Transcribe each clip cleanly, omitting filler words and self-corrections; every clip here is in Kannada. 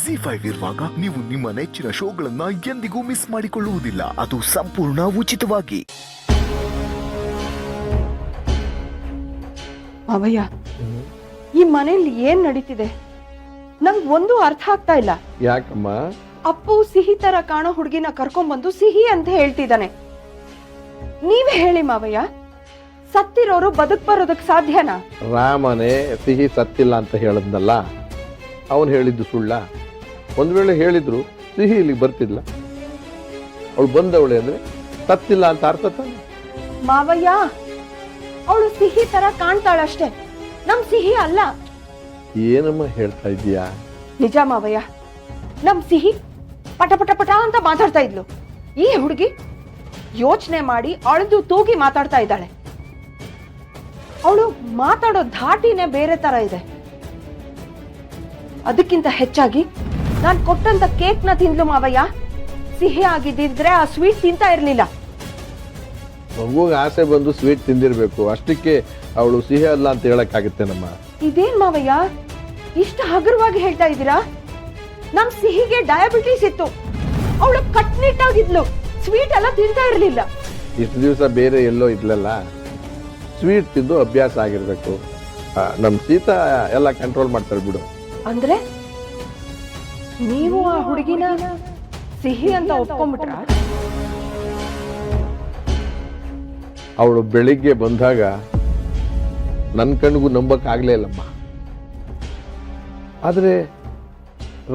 ಜಿ5 ಇರುವಾಗ ನೀವು ನಿಮ್ಮ ನೆಚ್ಚಿನ ಶೋಗಳನ್ನ ಎಂದಿಗೂ ಮಿಸ್ ಮಾಡಿಕೊಳ್ಳುವುದಿಲ್ಲ. ಅದು ಸಂಪೂರ್ಣ ಉಚಿತವಾಗಿ. ಮಾವಯ್ಯ, ಈ ಮನೆಯಲ್ಲಿ ಏನ್ ನಡೀತಿದೆ ನಂಗ್ ಒಂದು ಅರ್ಥ ಆಗ್ತಾ ಇಲ್ಲ. ಯಾಕಮ್ಮ? ಅಪ್ಪು ಸಿಹಿ ತರ ಕಾಣೋ ಹುಡುಗಿನ ಕರ್ಕೊಂಡ್ಬಂದು ಸಿಹಿ ಅಂತ ಹೇಳ್ತಿದ್ದಾನೆ. ನೀವೇ ಹೇಳಿ ಮಾವಯ್ಯ, ಸತ್ತಿರೋರು ಬದುಕ್ ಬರೋದಕ್ ಸಾಧ್ಯನಾ? ರಾಮನೇ ಸಿಹಿ ಸತ್ತಿಲ್ಲ ಅಂತ ಹೇಳದ್ನಲ್ಲ, ಅವನು ಹೇಳಿದ್ದು ಸುಳ್ಳ? ಒಂದ್ ವೇಳೆ ಹೇಳಿದ್ರು ಸಿಹಿ ಇಲ್ಲಿಗೆ ಬರ್ತಿಲ್ಲ. ಅವಳು ಬಂದವಳೆ ಅಂದ್ರೆ ಸತ್ತಿಲ್ಲ ಅಂತ ಅರ್ಥ ತಾನೆ? ಮಾವಯ್ಯ, ಅವಳು ಸಿಹಿ ತರ ಕಾಣ್ತಾಳಷ್ಟೇ, ನಮ್ ಸಿಹಿ ಅಲ್ಲ. ಏನಮ್ಮ ಹೇಳ್ತಾ ಇದೀಯಾ? ನಿಜ ಮಾವಯ್ಯ, ನಮ್ ಸಿಹಿ ಪಟ ಪಟ ಪಟ ಅಂತ ಮಾತಾಡ್ತಾ ಇದ್ಲು. ಈ ಹುಡುಗಿ ಯೋಚನೆ ಮಾಡಿ ಅಳ್ದು ತೂಗಿ ಮಾತಾಡ್ತಾ ಇದ್ದಾಳೆ. ಅವಳು ಮಾತಾಡೋ ಧಾಟಿನೇ ಬೇರೆ ತರ ಇದೆ. ಅದಕ್ಕಿಂತ ಹೆಚ್ಚಾಗಿ ನಾನ್ ಕೊಟ್ಟಂತ ಕೇಕ್ ನ ತಿಂದ್ಲು ಮಾವಯ್ಯ. ಸಿಹಿ ಆಗಿದ್ದಿದ್ರೆ ಆ ಸ್ವೀಟ್ ತಿಂತಾ ಇರ್ಲಿಲ್ಲ. ಮಗುಗೆ ಆಸೆ ಬಂದು ಸ್ವೀಟ್ ತಿಂದಿರ್ಬೇಕು, ಅಷ್ಟಕ್ಕೆ ಅವಳು ಸಿಹಿ ಅಲ್ಲ ಅಂತ ಹೇಳಕ್ಕಾಗತ್ತೇನಮ್ಮ? ಇದೇನ್ ಮಾವಯ್ಯ, ಇಷ್ಟ ಹಗುರವಾಗಿ ಹೇಳ್ತಾ ಇದ್ದೀರಾ? ನಮ್ ಸಿಹಿಗೆ ಡಯಾಬಿಟೀಸ್ ಇತ್ತು, ಅವಳು ಕಟ್ನಿಟ್ಟಾಗಿದ್ಲು, ಸ್ವೀಟ್ ಎಲ್ಲ ತಿಂತಾ ಇರ್ಲಿಲ್ಲ. ಇಷ್ಟು ದಿವಸ ಬೇರೆ ಎಲ್ಲೋ ಇದ್ಲಲ್ಲ, ಸ್ವೀಟ್ ತಿಂದು ಅಭ್ಯಾಸ ಆಗಿರ್ಬೇಕು. ನಮ್ ಸೀತಾ ಎಲ್ಲ ಕಂಟ್ರೋಲ್ ಮಾಡ್ತಾಳೆ ಬಿಡು. ಅಂದ್ರೆ ನೀವು ಆ ಹುಡುಗಿನ ಸಿಹಿ ಅಂತ ಒಪ್ಕೊಂಡ್ಬಿಟ್ರ? ಅವಳು ಬೆಳಿಗ್ಗೆ ಬಂದಾಗ ನನ್ನ ಕಣ್ಗೂ ನಂಬಕ್ ಆಗ್ಲೇ ಇಲ್ಲಮ್ಮ. ಆದ್ರೆ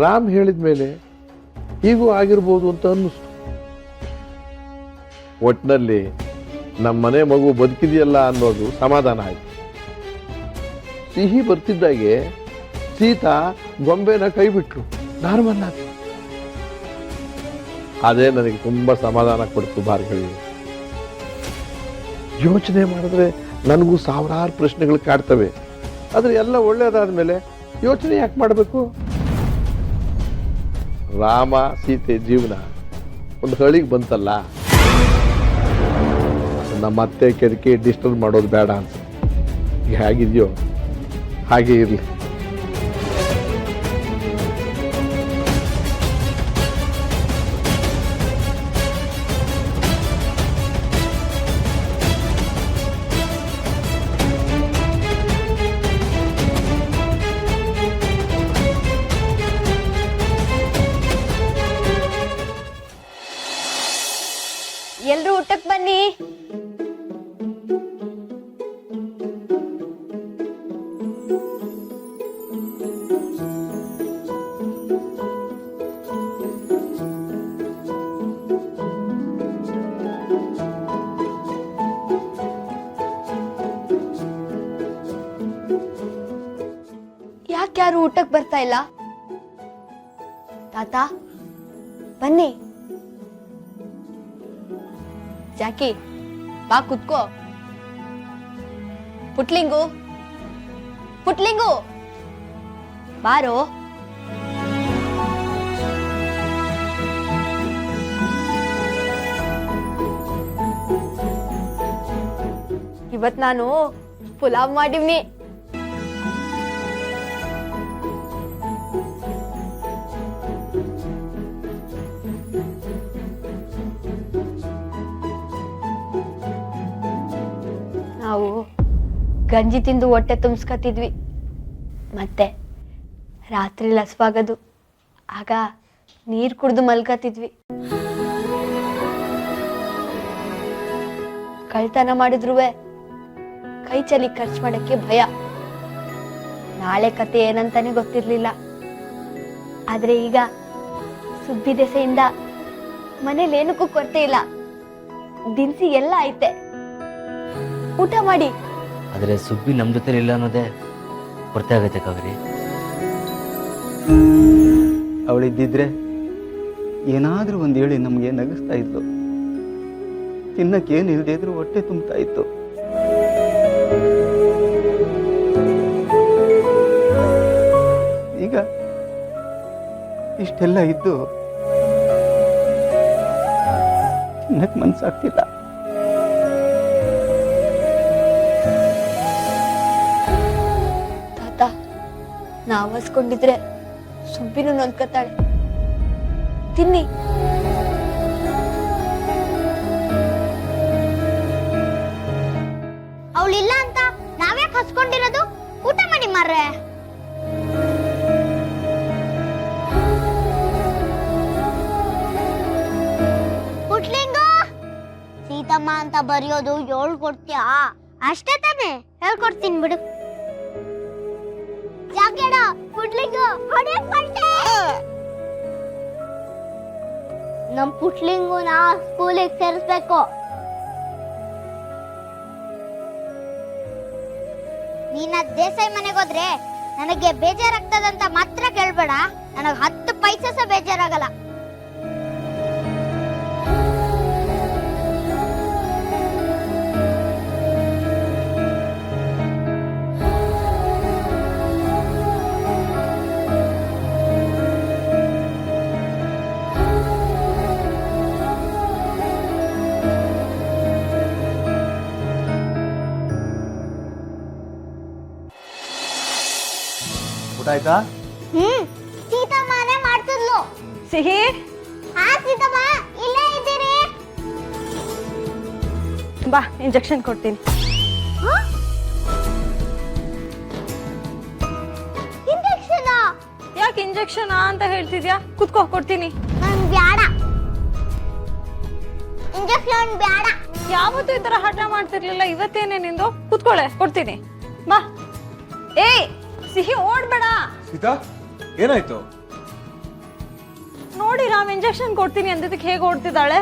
ರಾಮ್ ಹೇಳಿದ್ಮೇಲೆ ಹೀಗೂ ಆಗಿರ್ಬೋದು ಅಂತ ಅನ್ನಿಸ್ತು. ಒಟ್ನಲ್ಲಿ ನಮ್ಮ ಮನೆ ಮಗು ಬದುಕಿದೆಯಲ್ಲ ಅನ್ನೋದು ಸಮಾಧಾನ ಆಯ್ತು. ಸಿಹಿ ಬರ್ತಿದ್ದಾಗೆ ಸೀತಾ ಗೊಂಬೆನ ಕೈ ಬಿಟ್ರು, ನಾರ್ಮಲ್ ಆಯ್ತು. ಅದೇ ನನಗೆ ತುಂಬಾ ಸಮಾಧಾನ ಕೊಡ್ತು ಭಾರ್ಗವಿ. ಯೋಚನೆ ಮಾಡಿದ್ರೆ ನನಗೂ ಸಾವಿರಾರು ಪ್ರಶ್ನೆಗಳು ಕಾಡ್ತವೆ. ಆದ್ರೆ ಎಲ್ಲ ಒಳ್ಳೇದಾದ್ಮೇಲೆ ಯೋಚನೆ ಯಾಕೆ ಮಾಡಬೇಕು? ರಾಮ ಸೀತೆ ಜೀವನ ಒಂದು ಹಳಿಗೆ ಬಂತಲ್ಲ, ನಮ್ಮ ಅತ್ತೆ ಕೆದಕಿ ಡಿಸ್ಟರ್ಬ್ ಮಾಡೋದು ಬೇಡ ಅಂತ. ಹೇಗಿದೆಯೋ ಹಾಗೆ ಇರಲಿ. ಎಲ್ರು ಊಟಕ್ಕೆ ಬನ್ನಿ. ಯಾಕ್ಯಾರು ಊಟಕ್ಕೆ ಬರ್ತಾ ಇಲ್ಲ? ತಾತ ಬನ್ನಿ. ಜಾಕಿ ಬಾ ಕುತ್ಕೋ. ಪುಟ್ಲಿಂಗು ಪುಟ್ಲಿಂಗು ಬಾರೋ. ಇವತ್ ನಾನು ಪುಲಾವ್ ಮಾಡಿವ್ನಿ. ನಾವು ಗಂಜಿ ತಿಂದು ಹೊಟ್ಟೆ ತುಂಬಿಸ್ಕೊತಿದ್ವಿ, ಮತ್ತೆ ರಾತ್ರಿ ಲಸವಾಗದು, ಆಗ ನೀರು ಕುಡಿದು ಮಲ್ಕತಿದ್ವಿ. ಕಳ್ತನ ಮಾಡಿದ್ರು ಕೈ ಚಲಿ ಖರ್ಚು ಮಾಡಕ್ಕೆ ಭಯ. ನಾಳೆ ಕತೆ ಏನಂತಾನೆ ಗೊತ್ತಿರ್ಲಿಲ್ಲ. ಆದ್ರೆ ಈಗ ಸುಬ್ಬಿ ದೆಸೆಯಿಂದ ಮನೇಲಿ ಏನಕ್ಕೂ ಕೊರತೆ ಇಲ್ಲ, ದಿನಸಿ ಎಲ್ಲ ಐತೆ, ಊಟ ಮಾಡಿ. ಆದ್ರೆ ಸುಬ್ಬಿ ನಮ್ ಜೊತೆ ಇಲ್ಲ ಅನ್ನೋದೇ ಕೊರತೆ ಆಗತ್ತೆ ಕಾವೇರಿ. ಅವಳಿದ್ದಿದ್ರೆ ಏನಾದ್ರೂ ಒಂದು ಹೇಳಿ ನಮ್ಗೆ ನಗಿಸ್ತಾ ಇತ್ತು. ತಿನ್ನಕ್ಕೇನು ಇಲ್ಲದೆ ಇದ್ರು ಹೊಟ್ಟೆ ತುಂಬ್ತಾ ಇತ್ತು. ಈಗ ಇಷ್ಟೆಲ್ಲ ಇದ್ದು ತಿನ್ನಕ್ ಮನ್ಸಾಗ್ತಿಲ್ಲ. ನಾವಸ್ಕೊಂಡಿದ್ರೆ ಸುಬ್ಬಿನೂ ನೊಂದ್ಕತಾಳೆ. ತಿನ್ನಿ. ಅವಳಿಲ್ಲ ಅಂತ ನಾವ್ಯಾಕೆ ಹಸ್ಕೊಂಡಿರೋದು? ಊಟ ಮಾಡಿ ಮಾರ್ರೆ. ಪುಟ್ಲಿಂಗು, ಸೀತಮ್ಮ ಅಂತ ಬರೆಯೋದು ಹೇಳ್ಕೊಡ್ತೀಯಾ? ಅಷ್ಟೇ ತಾನೆ, ಹೇಳ್ಕೊಡ್ತೀನಿ ಬಿಡು. ಜಾಗೇಡ ಪುಟ್ಲಿಂಗು ಹೊಡೆಯಕ್ ಬಂದೆ. ನಮ್ ಪುಟ್ಲಿಂಗುನ ಸ್ಕೂಲಿಗೆ ಸೇರಿಸ್ಬೇಕು. ನೀನ ದೇಸಾಯಿ ಮನೆಗೆ ಹೋದ್ರೆ ನನಗೆ ಬೇಜಾರಾಗ್ತದಂತ ಮಾತ್ರ ಕೇಳ್ಬೇಡ. ನನಗೆ 10 ಪೈಸೆ ಸಹ ಬೇಜಾರಾಗಲ್ಲ. ಊಟ ಆಯ್ತಾ? ಸೀತಮ್ಮನೇ ಮಾಡ್ತಿದ್ಲು. ಸಿಹಿ, ಹಾ ಸೀತಮ್ಮ, ಇಲ್ಲೇ ಇದ್ದೀರಿ. ಬಾ ಇಂಜೆಕ್ಷನ್ ಕೊಡ್ತೀನಿ. ಇಂಜೆಕ್ಷನ್? ಯಾಕೆ ಇಂಜೆಕ್ಷನ್ ಅಂತ ಹೇಳ್ತಿದ್ಯಾ? ಕುತ್ಕೋ, ಕೊಡ್ತೀನಿ. ನನ್ ಬ್ಯಾಡ, ಇಂಜೆಕ್ಷನ್ ಬ್ಯಾಡ. ಯಾವತ್ತೂ ಈ ತರ ಹಠ ಮಾಡ್ತಿರ್ಲಿಲ್ಲ, ಇವತ್ತೇನೆ ನಿಂದು? ಕುತ್ಕೊಳ್ಳೆ, ಕೊಡ್ತೀನಿ. ಬಾ. ಏಯ್ ಸಿಹಿ, ಓಡ್ಬೇಡ. ಸೀತಾ, ಏನಾಯ್ತು? ನೋಡಿ ರಾಮ್, ಇಂಜೆಕ್ಷನ್ ಕೊಡ್ತೀನಿ ಅಂದಿದ್ದಕ್ಕೆ ಹೇಗೆ ಓಡ್ತಿದ್ದಾಳೆ.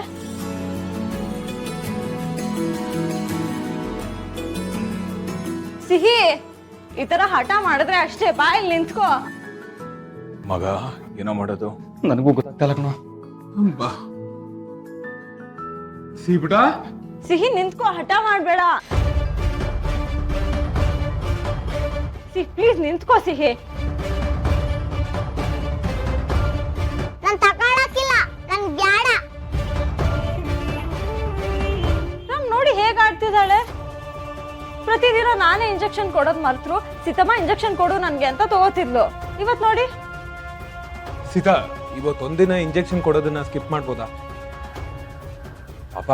ಸಿಹಿ, ಈ ತರ ಹಠ ಮಾಡಿದ್ರೆ ಅಷ್ಟೇ, ಬಾಯಲ್ಲಿ ನಿಂತ್ಕೋ. ಮಗ, ಏನೋ ಮಾಡೋದು? ನನಗೂ ಗೊತ್ತಾಗ್ತಲ್ಲ ಕಣ. ಬಾ ಸೀಬಿಟ. ಸಿಹಿ ನಿಂತ್ಕೋ, ಹಠ ಮಾಡ್ಬೇಡ. ಸಿಹಿ ಪ್ಲೀಸ್ ನಿಂತ್ಕೋ. ಸಿಹಿ, ನಾನ್ ತಗೊಳಕಿಲ್ಲ, ನನ್ ಬ್ಯಾಡ. ರಾಮ್ ನೋಡಿ ಹೇಗ್ ಆಡ್ತಿದ್ದಾಳೆ. ಪ್ರತಿದಿನ ನಾನೇ ಇಂಜೆಕ್ಷನ್ ಕೊಡೋದ್ ಮರ್ತರು ಸೀತಮ್ಮ ಇಂಜೆಕ್ಷನ್ ಕೊಡು ನನ್ಗೆ ಅಂತ ತಗೋತಿದ್ಲು. ಇವತ್ ನೋಡಿ. ಸೀತಾ, ಇವತ್ತೊಂದಿನ ಇಂಜೆಕ್ಷನ್ ಕೊಡೋದನ್ನ ಸ್ಕಿಪ್ ಮಾಡ್ಬೋದಾ? ಪಾಪ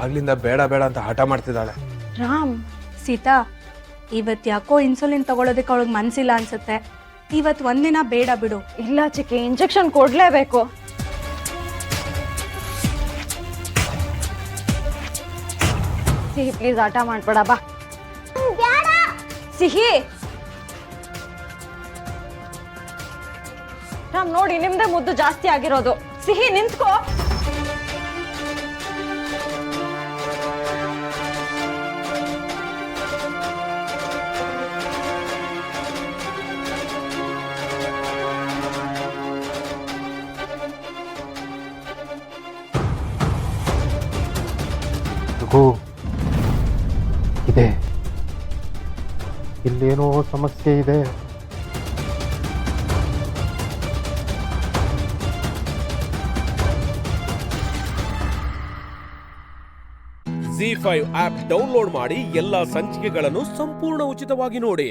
ಆಗ್ಲಿಂದ ಬೇಡ ಬೇಡ ಅಂತ ಹಠ ಮಾಡ್ತಿದ್ದಾಳೆ. ರಾಮ್, ಸೀತಾ, ಇವತ್ತು ಯಾಕೋ ಇನ್ಸುಲಿನ್ ತಗೊಳ್ಳೋದಕ್ಕೆ ಅವಳಿಗೆ ಮನ್ಸಿಲ್ಲ ಅನ್ಸುತ್ತೆ. ಇವತ್ತು ಒಂದಿನ ಬೇಡ ಬಿಡು. ಇಲ್ಲ ಚಿಕ್ಕಿ, ಇಂಜೆಕ್ಷನ್ ಕೊಡ್ಲೇಬೇಕು. ಸಿಹಿ ಪ್ಲೀಸ್ ಆಟ ಮಾಡ್ಬೇಡ, ಬಾ. ಬ್ಯಾಡ. ಸಿಹಿ, ರಾಮ್ ನೋಡಿ ನಿಮ್ದೇ ಮುದ್ದು ಜಾಸ್ತಿ ಆಗಿರೋದು. ಸಿಹಿ ನಿಂತ್ಕೋ. ಇದೆ, ಇಲ್ಲೇನೋ ಸಮಸ್ಯೆ ಇದೆ. ZEE5 ಆಪ್ ಡೌನ್ಲೋಡ್ ಮಾಡಿ ಎಲ್ಲಾ ಸಂಚಿಕೆಗಳನ್ನು ಸಂಪೂರ್ಣ ಉಚಿತವಾಗಿ ನೋಡಿ.